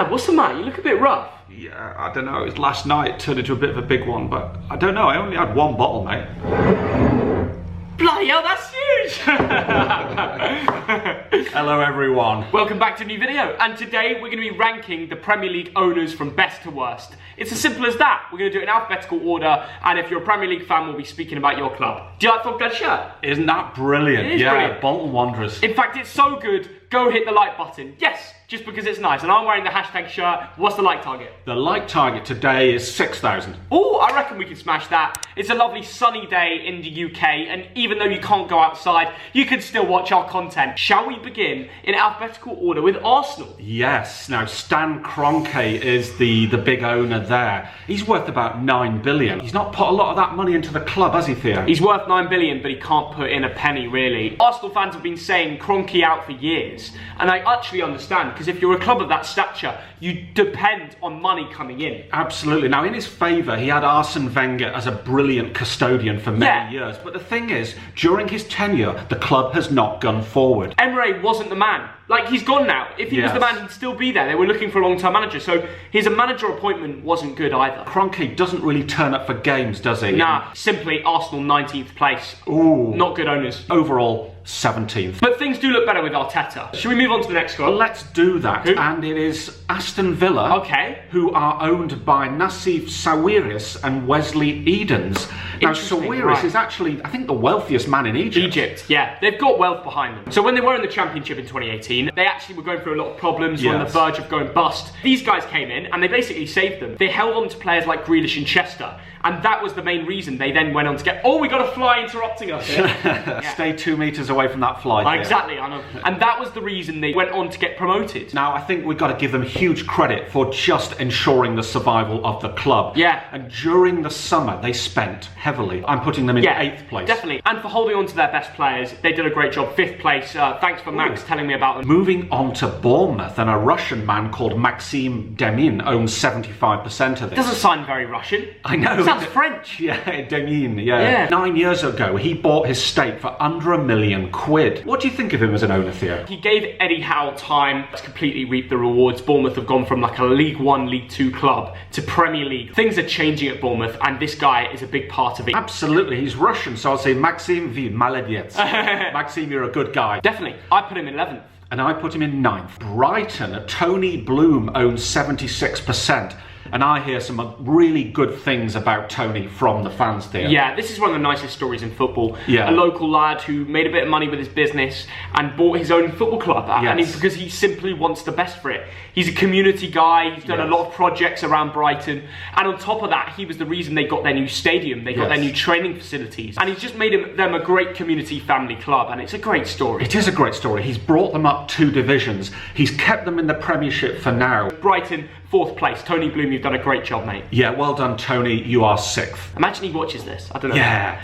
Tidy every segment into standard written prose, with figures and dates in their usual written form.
Dad, what's the matter? You look a bit rough. Yeah, I don't know. It was last night. It turned into a bit of a big one, but I don't know. I only had one bottle, mate. Bloody hell, that's huge! Hello, everyone. Welcome back to a new video, and today we're going to be ranking the Premier League owners from best to worst. It's as simple as that. We're going to do it in alphabetical order, and if you're a Premier League fan, we'll be speaking about your club. Do you like Thogdad's shirt? Isn't that brilliant? It is brilliant. Bolton Wanderers. In fact, it's so good, go hit the like button. Yes, just because it's nice. And I'm wearing the hashtag shirt. What's the like target? The like target today is 6,000. Oh, I reckon we can smash that. It's a lovely sunny day in the UK, and even though you can't go outside, you can still watch our content. Shall we begin in alphabetical order with Arsenal? Yes. Now, Stan Kroenke is the big owner there. He's worth about 9 billion. He's not put a lot of that money into the club, has he, Theo? He's worth 9 billion, but he can't put in a penny, really. Arsenal fans have been saying Kroenke out for years, and I actually understand, because if you're a club of that stature, you depend on money coming in. Absolutely. Now, in his favour, he had Arsene Wenger as a brilliant custodian for many years. But the thing is, during his tenure, the club has not gone forward. Emre wasn't the man. Like, he's gone now. If he was the man, he'd still be there. They were looking for a long-term manager, so his manager appointment wasn't good either. Kroenke doesn't really turn up for games, does he? Nah, simply Arsenal 19th place. Ooh. Not good owners. Overall, 17th. But things do look better with Arteta. Should we move on to the next club? Let's do that. Who? And it is Aston Villa, okay, who are owned by Nassif Sawiris and Wesley Edens. Now, Sawiris is actually, I think, the wealthiest man in Egypt. Egypt, yeah. They've got wealth behind them. So when they were in the Championship in 2018, they actually were going through a lot of problems, were on the verge of going bust. These guys came in and they basically saved them. They held on to players like Grealish and Chester, and that was the main reason they then went on to get... Oh, we got a fly interrupting us here. Stay 2 meters away from that fly. Exactly, I know. And that was the reason they went on to get promoted. Now, I think we've got to give them huge credit for just ensuring the survival of the club. Yeah. And during the summer, they spent heavily. I'm putting them in 8th place. Definitely. And for holding on to their best players, they did a great job. 5th place. Thanks for Max telling me about them. Moving on to Bournemouth, and a Russian man called Maxim Demin owns 75% of this. Doesn't sound very Russian. I know. It sounds French. Yeah, Demin, yeah. 9 years ago, he bought his stake for under £1 million. What do you think of him as an owner, Theo? He gave Eddie Howe time to completely reap the rewards. Bournemouth have gone from like a League 1, League 2 club to Premier League. Things are changing at Bournemouth, and this guy is a big part of it. Absolutely, he's Russian, so I'll say Maxim V. Maladiets. Maxim, you're a good guy. Definitely. I put him in 11th. And I put him in 9th. Brighton, Tony Bloom owns 76%. And I hear some really good things about Tony from the fans there. Yeah, this is one of the nicest stories in football. Yeah. A local lad who made a bit of money with his business and bought his own football club. And it's because he simply wants the best for it. He's a community guy, he's done a lot of projects around Brighton. And on top of that, he was the reason they got their new stadium, they got their new training facilities. And he's just made them a great community family club, and it's a great story. It is a great story. He's brought them up 2 divisions. He's kept them in the Premiership for now. Brighton, 4th place. Tony Bloom, you've done a great job, mate. Yeah, well done, Tony. You are 6th. Imagine he watches this. I don't know. Yeah.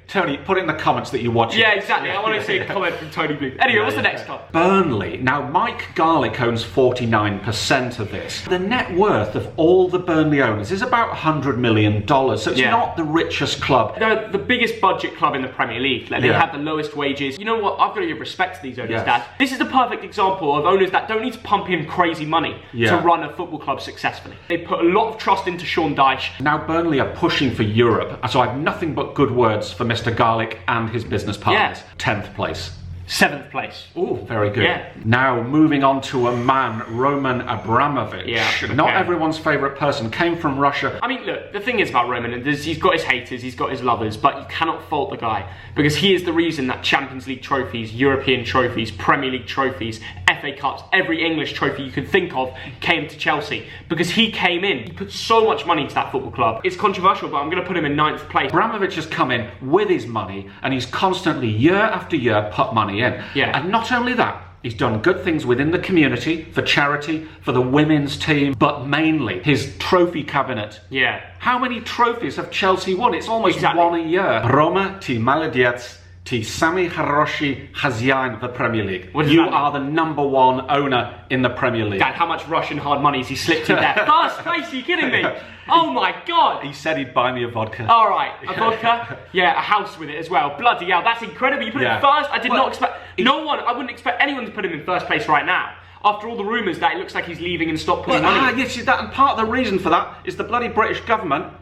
Tony, put in the comments that you watch it. Yeah, exactly. I want to see a comment from Tony Bloom. Anyway, what's the next club? Burnley. Now, Mike Garlick owns 49% of this. The net worth of all the Burnley owners is about $100 million, so it's not the richest club. They're the biggest budget club in the Premier League. Like, they have the lowest wages. You know what? I've got to give respect to these owners, Dad. This is the perfect example of owners that don't need to pump in crazy money to run a football club successfully. They put a lot of trust into Sean Dyche. Now, Burnley are pushing for Europe, so I have nothing but good words for Mr. Garlick and his business partners. 10th place. 7th place. Oh, very good. Yeah. Now, moving on to a man, Roman Abramovich. Yeah, okay. Not everyone's favourite person. Came from Russia. I mean, look, the thing is about Roman, and he's got his haters, he's got his lovers, but you cannot fault the guy, because he is the reason that Champions League trophies, European trophies, Premier League trophies, FA Cups, every English trophy you could think of came to Chelsea, because he came in. He put so much money into that football club. It's controversial, but I'm going to put him in 9th place. Abramovich has come in with his money, and he's constantly, year after year, put money in. Yeah. And not only that, he's done good things within the community, for charity, for the women's team, but mainly his trophy cabinet. Yeah. How many trophies have Chelsea won? It's almost one a year. Roma, ti maladiets, ti sami haroshi hasiain the Premier League. You are the #1 owner in the Premier League. Dad, how much Russian hard money has he slipped in there? First place, are you kidding me? Oh my God. He said he'd buy me a vodka. All right, a vodka? Yeah, a house with it as well. Bloody hell, that's incredible. You put him first? I did not expect, I wouldn't expect anyone to put him in first place right now. after all the rumours that it looks like he's leaving and stopped putting money. Yes, that, and part of the reason for that is the bloody British government,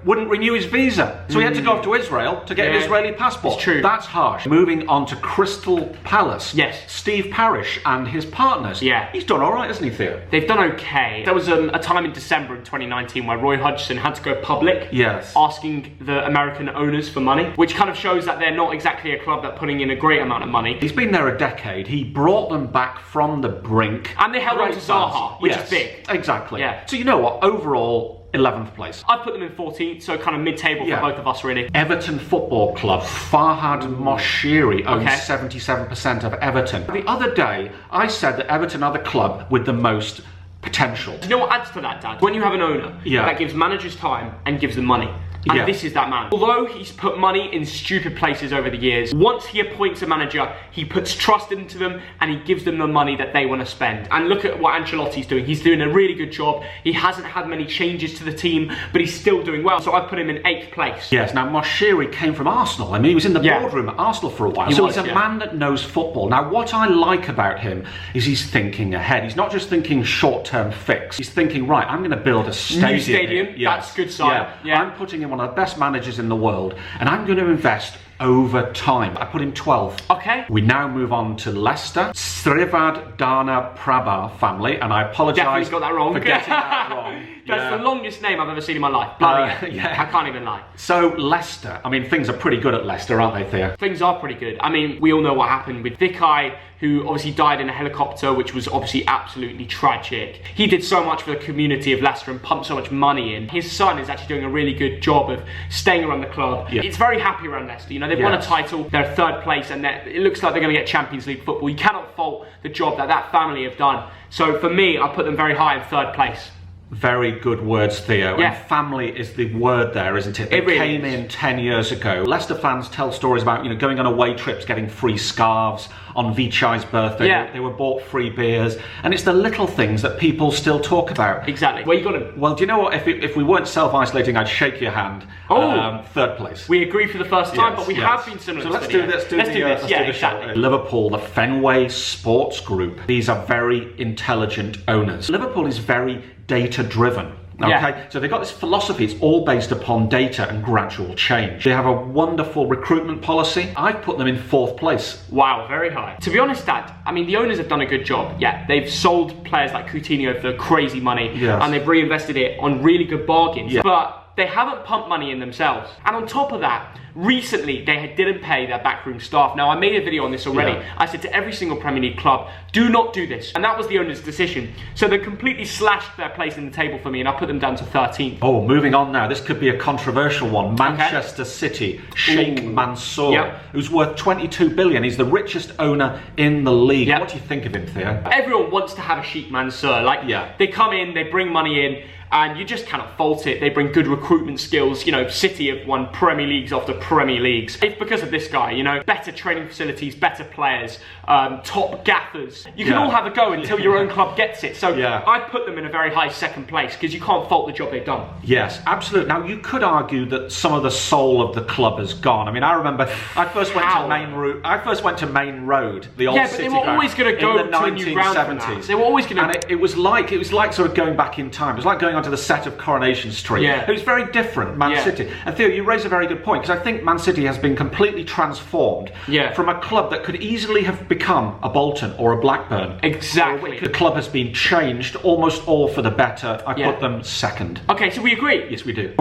wouldn't renew his visa. So he had to go off to Israel to get an Israeli passport. It's true. That's harsh. Moving on to Crystal Palace. Yes. Steve Parish and his partners. Yeah. He's done all right, hasn't he, Theo? They've done okay. There was a time in December in 2019 where Roy Hodgson had to go public, asking the American owners for money, which kind of shows that they're not exactly a club that putting in a great amount of money. He's been there a decade. He brought them back from the brink. And they held on to Zaha, which is big. Exactly. Yeah. So you know what? Overall, 11th place. I've put them in 14th, so kind of mid-table for both of us, really. Everton Football Club. Farhad Moshiri owns 77% of Everton. The other day, I said that Everton are the club with the most potential. Do you know what adds to that, Dad? When you have an owner that gives managers time and gives them money. And this is that man. Although he's put money in stupid places over the years, once he appoints a manager, he puts trust into them and he gives them the money that they want to spend. And look at what Ancelotti's doing. He's doing a really good job. He hasn't had many changes to the team, but he's still doing well. So I put him in 8th place. Yes, now Moshiri came from Arsenal. I mean, he was in the boardroom at Arsenal for a while. He's a man that knows football. Now, what I like about him is he's thinking ahead. He's not just thinking short-term fix. He's thinking, right, I'm going to build a stadium. New stadium, that's a good sign. I'm putting him one of the best managers in the world, and I'm going to invest over time. I put him 12th. Okay. We now move on to Leicester. Srivad Dana Prabha family, and I apologise. Definitely got that wrong. For getting that wrong. That's the longest name I've ever seen in my life. Bloody I can't even lie. So Leicester, I mean, things are pretty good at Leicester, aren't they, Theo? Things are pretty good. I mean, we all know what happened with Vikai, who obviously died in a helicopter, which was obviously absolutely tragic. He did so much for the community of Leicester and pumped so much money in. His son is actually doing a really good job of staying around the club. It's very happy around Leicester. They've won a title, they're 3rd place, and it looks like they're going to get Champions League football. You cannot fault the job that family have done. So for me, I put them very high in 3rd place. Very good words, Theo. Yeah. And family is the word there, isn't it? They really came in 10 years ago. Leicester fans tell stories about, going on away trips, getting free scarves on Vichai's birthday. Yeah. They were bought free beers. And it's the little things that people still talk about. Exactly. Well, you got to... Well, do you know what? If we weren't self-isolating, I'd shake your hand. 3rd place. We agree for the first time, but we have been similar. So let's do this. Let's do this. Yeah, exactly. Liverpool, the Fenway Sports Group. These are very intelligent owners. Liverpool is very data-driven. Okay, so they've got this philosophy, it's all based upon data and gradual change. They have a wonderful recruitment policy. I've put them in 4th place. Wow, very high. To be honest, Dad, I mean, the owners have done a good job. Yeah, they've sold players like Coutinho for crazy money, and they've reinvested it on really good bargains. But they haven't pumped money in themselves. And on top of that, recently they didn't pay their backroom staff. Now, I made a video on this already. I said to every single Premier League club, do not do this. And that was the owner's decision. So they completely slashed their place in the table for me, and I put them down to 13th. Oh, moving on now. This could be a controversial one. Manchester City, Sheikh Mansour, who's worth 22 billion. He's the richest owner in the league. What do you think of him, Theo? Everyone wants to have a Sheikh Mansour. They come in, they bring money in, and you just cannot fault it. They bring good recruitment skills. City have won Premier Leagues after Premier Leagues. It's because of this guy, better training facilities, better players, top gaffers. You can all have a go until your own club gets it. So I put them in a very high 2nd place because you can't fault the job they've done. Yes, absolutely. Now, you could argue that some of the soul of the club has gone. I mean, I remember I first went to Main Road, the old City ground. They were always going to go in the to a new ground for that. They were always going to... And it was like sort of going back in time. It was like going onto the set of Coronation Street. It was very different, Man City. And Theo, you raise a very good point, because I think Man City has been completely transformed from a club that could easily have become a Bolton or a Blackburn. Exactly. The club has been changed, almost all for the better. I put them 2nd. Okay, so we agree. Yes, we do.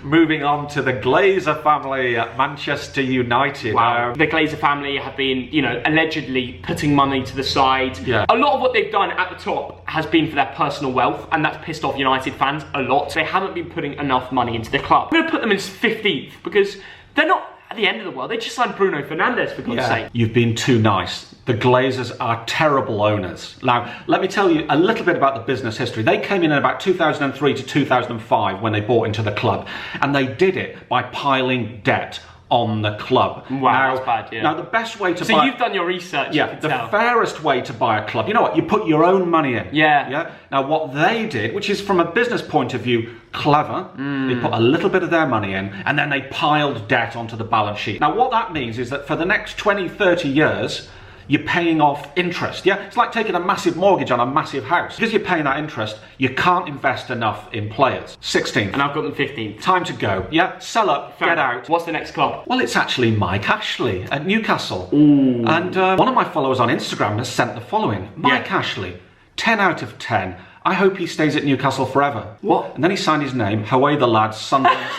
Moving on to the Glazer family at Manchester United. Wow. The Glazer family have been, allegedly putting money to the side. A lot of what they've done at the top has been for their personal wealth, and that's pissed off United fans a lot. They haven't been putting enough money into the club. I'm going to put them in 15th because they're not at the end of the world. They just signed Bruno Fernandes, for God's sake. You've been too nice. The Glazers are terrible owners. Now, let me tell you a little bit about the business history. They came in about 2003 to 2005 when they bought into the club, and they did it by piling debt on the club. Wow, that's bad, Now, the best way to buy... So you've done your research, the fairest way to buy a club, you know what, you put your own money in. Now, what they did, which is from a business point of view, clever, they put a little bit of their money in, and then they piled debt onto the balance sheet. Now, what that means is that for the next 20, 30 years, you're paying off interest. Yeah, it's like taking a massive mortgage on a massive house. Because you're paying that interest, you can't invest enough in players. 16th. And I've got them 15th. Time to go. Yeah, sell up, get out. What's the next club? Well, it's actually Mike Ashley at Newcastle. Ooh. And one of my followers on Instagram has sent the following. Mike Ashley, 10 out of 10. I hope he stays at Newcastle forever. What? And then he signed his name, Away the Lads, Sunderland.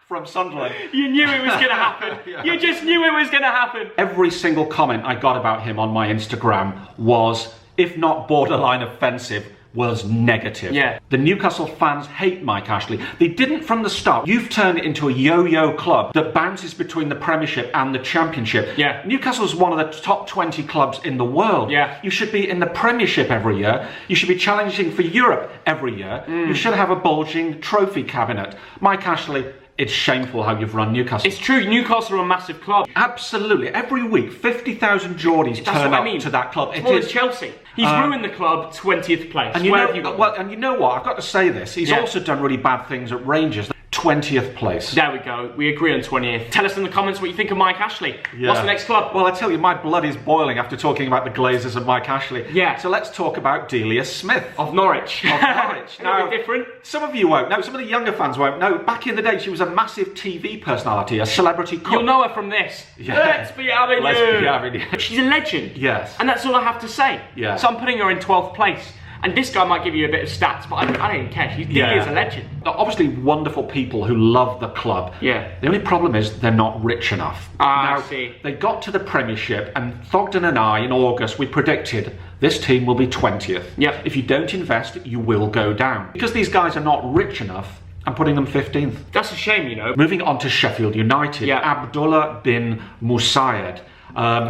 From Sunderland. You knew it was going to happen. Yeah. You just knew it was going to happen. Every single comment I got about him on my Instagram was, if not borderline offensive, was negative. Yeah. The Newcastle fans hate Mike Ashley. They didn't from the start. You've turned it into a yo-yo club that bounces between the Premiership and the Championship. Yeah. Newcastle's one of the top 20 clubs in the world. Yeah. You should be in the Premiership every year. You should be challenging for Europe every year. You should have a bulging trophy cabinet. Mike Ashley, it's shameful how you've run Newcastle. It's true, Newcastle are a massive club. Absolutely. Every week, 50,000 Geordies turn up to that club. It's more than Chelsea. He's ruined the club 20th place. And you know what? I've got to say this. He's also done really bad things at Rangers. 20th place. There we go. We agree on 20th. Tell us in the comments what you think of Mike Ashley. Yeah. What's the next club? Well, I tell you, my blood is boiling after talking about the Glazers and Mike Ashley. Yeah. So let's talk about Delia Smith. Of Norwich. Of Norwich. Now, different. Some of you won't know. Some of the younger fans won't know. Back in the day, she was a massive TV personality, a celebrity cook. You'll know her from this. Yeah. Let's be having Let's you. be having you. She's a legend. Yes. And that's all I have to say. Yeah. So I'm putting her in 12th place. And this guy might give you a bit of stats, but I don't even care. Delia's a legend. Obviously, wonderful people who love the club. Yeah. The only problem is they're not rich enough. I see. They got to the Premiership, and Thogden and I, in August, we predicted this team will be 20th. Yeah. If you don't invest, you will go down. Because these guys are not rich enough, I'm putting them 15th. That's a shame, you know. Moving on to Sheffield United, Abdullah bin Musayed,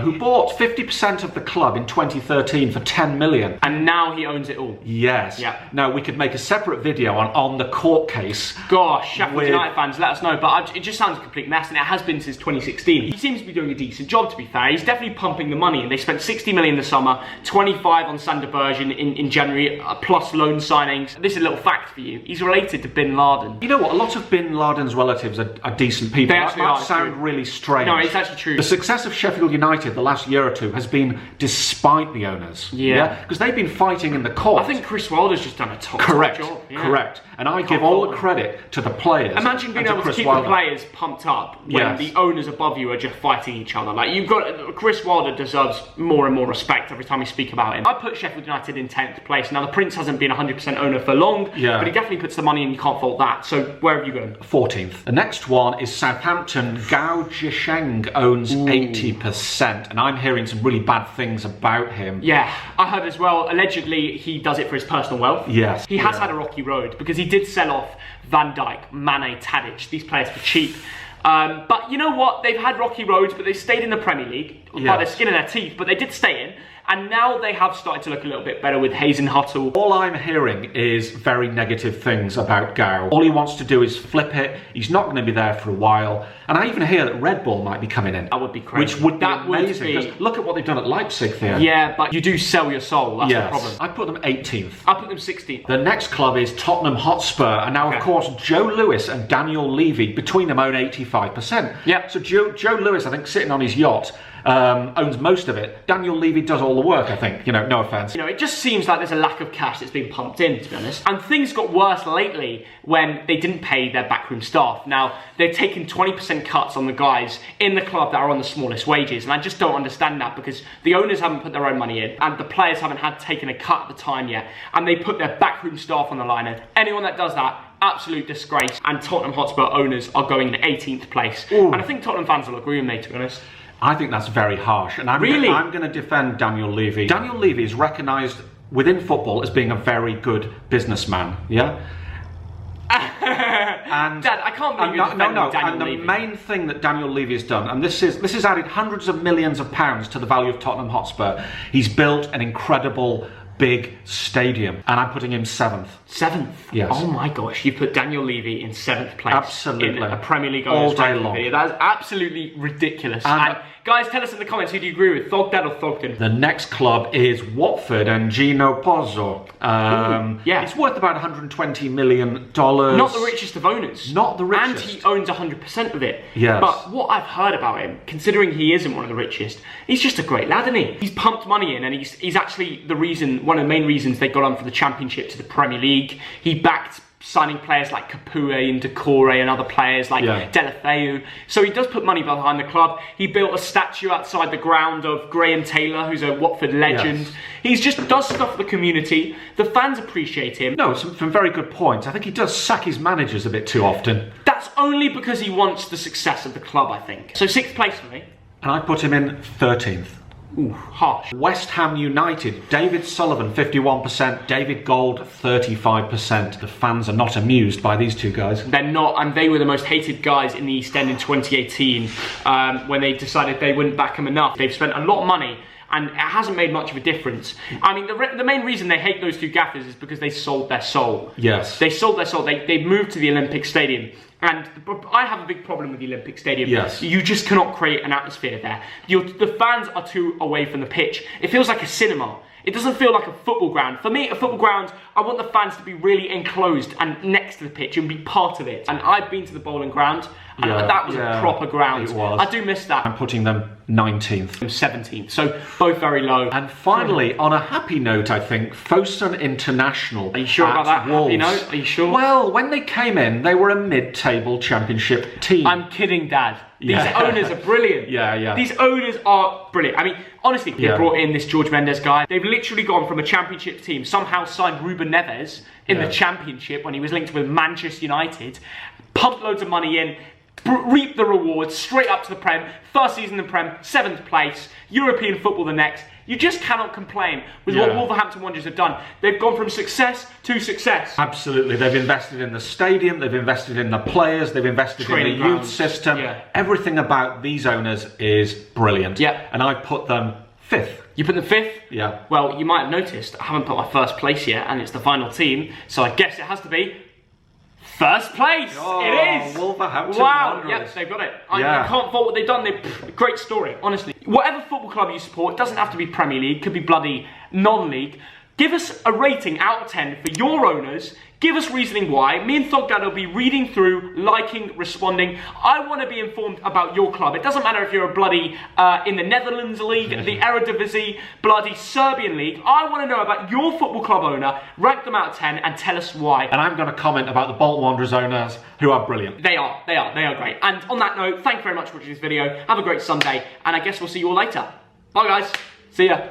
who bought 50% of the club in 2013 for 10 million. And now he owns it all. Yes. Yeah. Now, we could make a separate video on the court case. Gosh, Sheffield United fans, let us know. But it just sounds a complete mess, and it has been since 2016. He seems to be doing a decent job, to be fair. He's definitely pumping the money, and they spent 60 million this summer, 25 on Sander Berge in January, plus loan signings. This is a little fact for you. He's related to Bin Laden. You know what? A lot of Bin Laden's relatives are decent people. They actually that sound really strange. No, it's actually true. The success of Sheffield United the last year or two has been despite the owners. Yeah. Because they've been fighting in the court. I think Chris Wilder's just done a top job. Yeah. Correct. And I give all the credit to the players. Imagine being able to keep the players pumped up when the owners above you are just fighting each other. Like, you've got Chris Wilder deserves more and more respect every time we speak about him. I put Sheffield United in 10th place. Now, the Prince hasn't been 100% owner for long, but he definitely puts the money in. You can't fault that. So where have you gone? 14th. The next one is Southampton. Gao Jisheng owns 80%, and I'm hearing some really bad things about him. Yeah, I heard as well. Allegedly, he does it for his personal wealth. Yes. He has had a rocky road because he did sell off Van Dijk, Mane, Tadic, these players for cheap. But you know what? They've had rocky roads, but they stayed in the Premier League by the skin of their teeth. But they did stay in. And now they have started to look a little bit better with Hazenhutl. All I'm hearing is very negative things about Gao. All he wants to do is flip it. He's not going to be there for a while. And I even hear that Red Bull might be coming in. That would be crazy. Which would be amazing. Because look at what they've done at Leipzig there. Yeah, but you do sell your soul. That's the problem. I put them 18th. I put them 16th. The next club is Tottenham Hotspur. And now, of course, Joe Lewis and Daniel Levy, between them, own 85%. Yeah. So Joe Lewis, I think, sitting on his yacht, owns most of it. Daniel Levy does all the work, I think. You know, no offence. You know, it just seems like there's a lack of cash that's being pumped in, to be honest. And things got worse lately when they didn't pay their backroom staff. Now, they've taken 20% cuts on the guys in the club that are on the smallest wages. And I just don't understand that because the owners haven't put their own money in and the players haven't had taken a cut at the time yet. And they put their backroom staff on the line. And anyone that does that, absolute disgrace. And Tottenham Hotspur owners are going in 18th place. Ooh. And I think Tottenham fans will agree with me, to be honest. I think that's very harsh, and I'm going to defend Daniel Levy. Daniel Levy is recognised within football as being a very good businessman, yeah? And Dad, I can't believe you're defending Daniel Levy. And the main thing that Daniel Levy has done, and this has added hundreds of millions of pounds to the value of Tottenham Hotspur, he's built an incredible big stadium, and I'm putting him 7th. 7th? Yes. Oh my gosh, you put Daniel Levy in 7th place. Absolutely. In a Premier League all day long. That is absolutely ridiculous. And Guys, tell us in the comments, who do you agree with, Thogdad or Thogden? The next club is Watford and Gino Pozzo. Yeah. It's worth about $120 million. Not the richest of owners. Not the richest. And he owns 100% of it. Yes. But what I've heard about him, considering he isn't one of the richest, he's just a great lad, isn't he? He's pumped money in, and he's actually the reason, one of the main reasons they got on from the Championship to the Premier League. He backed signing players like Capoue and Decore and other players like Delafeu. So he does put money behind the club. He built a statue outside the ground of Graham Taylor, who's a Watford legend. Yes. He's just does stuff for the community. The fans appreciate him. No, some very good points. I think he does sack his managers a bit too often. That's only because he wants the success of the club, I think. So 6th place for me. And I put him in 13th. Ooh, harsh. West Ham United, David Sullivan 51%, David Gold 35%. The fans are not amused by these two guys. They're not, and they were the most hated guys in the East End in 2018 when they decided they wouldn't back him enough. They've spent a lot of money, and it hasn't made much of a difference. I mean, the main reason they hate those two gaffers is because they sold their soul. Yes. They sold their soul. They moved to the Olympic Stadium. And I have a big problem with the Olympic Stadium. Yes. You just cannot create an atmosphere there. The fans are too away from the pitch. It feels like a cinema. It doesn't feel like a football ground. For me, a football ground, I want the fans to be really enclosed and next to the pitch and be part of it. And I've been to the bowling ground, and that was a proper ground. It was. I do miss that. I'm putting them 19th. And 17th, so both very low. And finally, on a happy note, I think, FOSUN International. Are you sure about that happy note? Are you sure? Well, when they came in, they were a mid-table championship team. I'm kidding, Dad. These owners are brilliant. Yeah. These owners are brilliant. I mean, honestly, they brought in this George Mendes guy. They've literally gone from a championship team, somehow signed Ruben Neves in the championship when he was linked with Manchester United, pumped loads of money in, reaped the rewards, straight up to the Prem. First season in the Prem, 7th place, European football the next. You just cannot complain with what Wolverhampton Wanderers have done. They've gone from success to success. Absolutely. They've invested in the stadium, they've invested in the players, they've invested in the youth system. Everything about these owners is brilliant. And I put them 5th. You put them 5th? Yeah. Well, you might have noticed I haven't put my first place yet, and it's the final team, so I guess it has to be first place. It is. Wolverhampton Wanderers. Wanderers. Yep, they've got it. I can't fault what they've done. Great story, honestly. Whatever football club you support, it doesn't have to be Premier League, could be bloody non-league. Give us a rating out of 10 for your owners. Give us reasoning why. Me and Thogdad will be reading through, liking, responding. I want to be informed about your club. It doesn't matter if you're a bloody in the Netherlands League, the Eredivisie, bloody Serbian League. I want to know about your football club owner, rank them out of 10 and tell us why. And I'm going to comment about the Bolton Wanderers owners, who are brilliant. They are great. And on that note, thank you very much for watching this video. Have a great Sunday, and I guess we'll see you all later. Bye guys, see ya.